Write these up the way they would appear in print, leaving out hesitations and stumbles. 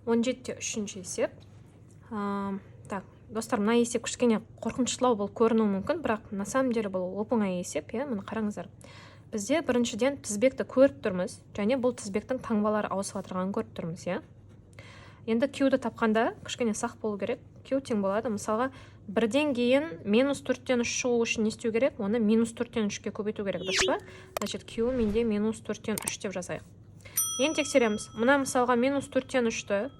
17-те 3-ші есеп. Так, достар, мына есеп кішкене қорқыныштылау болып көрінуі мүмкін, бірақ на самом деле бұл оп-оңай есеп, міне қараңыздар. Бізде біріншіден тізбекті көріп тұрмыз, және бұл тізбектің таңбалары ауысып отырғанын көріп тұрмыз, Енді Q-ді тапқанда кішкене сақ болу керек. Q тең болады. Мысалға, бірден кейін -4-тен 3 шығу үшін не істеу керек? Оны -4-тен 3-ке көбейту керек, дұрыс па? Значит, Q менде -4-тен 3 деп жазайық. Енді тексереміз. Мына мысалға -4-тен 3-ті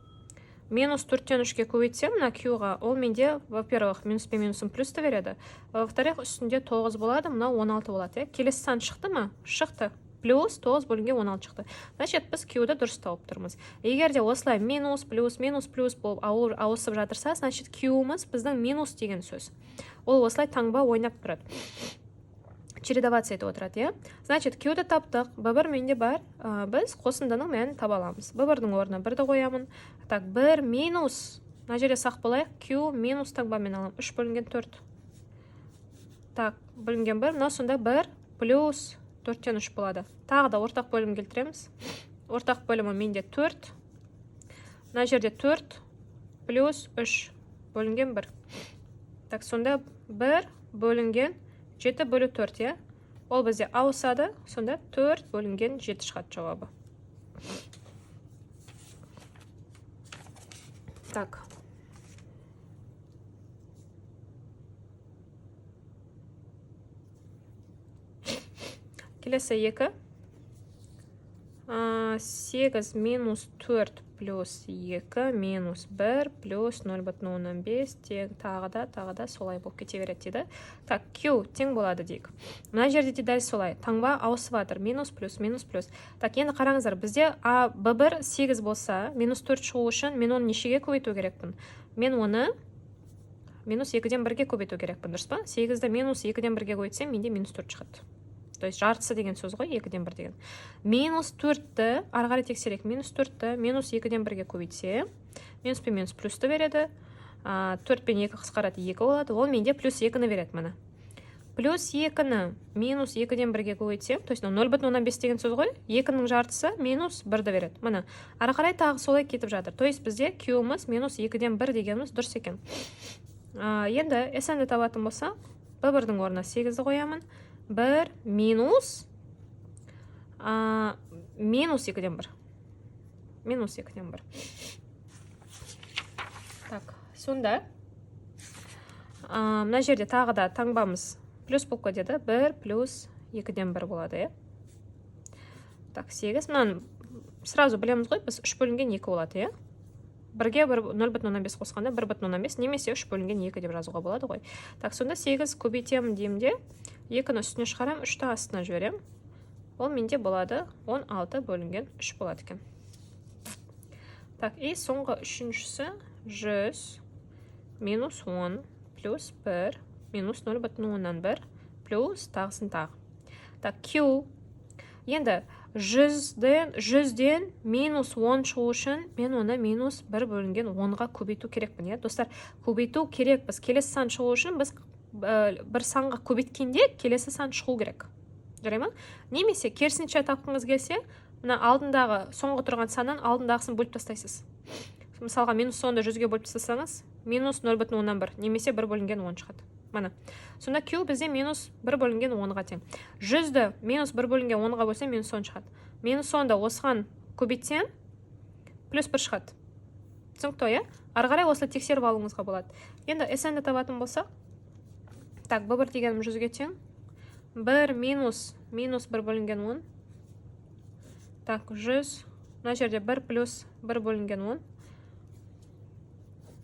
-4-тен 3-ке көбейтсем, мына Q-ға ол менде, во-первых, минус пен минусын плюсті береді. Во-вторых, үстінде 9 болады, мына 16 болады. Келесі сан шықты ма? Шықты. Плюс 9 бөлінген 16 шықты. Значит, біз Q-ді дұрыс тауып тұрмыз. Егер де осылай минус, плюс болып ауысып жатырса, значит, Q-мыз біздің минус деген сөз. Ол осылай таңба ойнап тұрады. Чередоваться етіп отырады, Значит, Q-ді таптық. B1 менде бар. Біз қосындының мәнін таба аламыз. B1-дің орнына 1-ді қоямын. Так, 1 минус. Мына жерде сақ болайық. Q минус таңбамен аламын. 3 бөлінген 4. Так, бөлінген 1. Мына сонда 1 плюс 4-тен 3 болады. Тағы да ортақ бөлім келтіреміз. Ортақ бөлімі менде 4. Мына жерде 4 плюс 3 бөлінген 1. Так, сонда 1 бөлінген 7 бөлі 4, Ол бізде ауысады, сонда 4 бөлінген 7 шығады жауабы. Так. Келесі 2. 8 минус 4 плюс 2 минус 1 плюс 0,5 тең тағы да солай болып кете береді дейді. Так, Q тең болады дейік. Мына жерде де дәл солай. Таңба ауысып жатыр. Минус плюс. Так, енді қараңыздар. Бізде B1 8 болса, минус 4 шығу үшін мен оны нешеге көбейту керекпін? Мен оны минус 2-ден 1-ге көбейту керекпін, дұрыс па? 8-ді минус 2-ден 1-ге көбейтсем, менде минус 4 шығады. То есть жартысы деген сөз ғой, 2-ден 1 деген. Минус 4-ті, арғары тексерек, минус 4-ті, минус 2-ден 1-ге көбейтсе, минус пен минус плюсті береді, 4 пен 2 қысқарады 2 болады, ол менде плюс 2-ні береді мұны. Плюс 2-ні минус 2-ден 1-ге көбейтсем, то есть 0,5 деген сөз ғой, 2-нің жартысы минус 1-ді береді. Мұны арқарай тағы солай кетіп жатыр. То есть бізде Q-мыз минус 2-ден 1 дегеніміз дұрыс екен. Енді SN-ді табатын болса, B1-дің орнына 8-ді қоямын. 1 минус 2-ден 1. Минус 2-ден 1. Так, сонда мына жерде тағы да таңбамыз плюс болып кетеді. 1 плюс 2-ден 1 болады, Так, 8. Мынаны сразу білеміз ғой, біз 3 бөлінген 2 болады, Бірге 0,5 қосқанда 1,5 немесе 3 бөлінген 2 деп жазуға болады ғой. Так, сонда 8 көбейтемін деймде, 2-ні үстіне шығарам, 3-ті астына жіберем. Ол менде болады 16 бөлінген 3 болады екен. Так, и соңғы үшіншісі 100 минус 10 плюс 1 минус 0,1 плюс тағысын тағы. Так, Q. Енді 100-ден минус 10 шығу үшін мен оны минус 1 бөлінген 10-ға көбейту керекпін, Достар, көбейту керек. Біз келесі сан шығу үшін біз бір санға көбейткенде келесі сан шығу керек. Жарай ма? Немесе керісінше тапқыңыз келсе, мына алдындағы, соңғы тұрған саннан алдындағысын бөліп тастайсыз. Мысалға, минус 10-ды 100-ге бөліп тастасаңыз, минус 0,1 немесе 1 бөлінген 10 шығады. Мана. Сонда Q бізде минус 1 бөлінген 10-ға тең. 100-ді минус 1 бөлінген 10-ға бөлсе, минус 10 шығады. Минус 10-ды осыған көбейтсем, плюс 1 шығады. Түсінікті, Арғарай осылай тексеріп алуыңызға болады. Енді SN-ді табатын болсақ, так, B1 дегенім 100-ге тең. 1 минус 1 бөлінген 10. Так, 100. Мына жерде 1 плюс 1 бөлінген 10.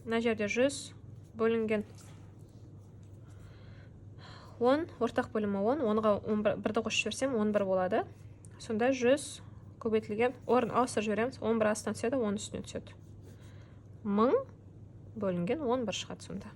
Мына жерде 100 бөлінген 10, ортақ бөлімі 10, 10-ға 1-ді қосып жіберсем 11 болады. Сонда 100 көбейтілген, орын ауыстырып жібереміз, 11 астынан түседі, 10 үстіне түседі. 1000 бөлінген 11 шығады сонда.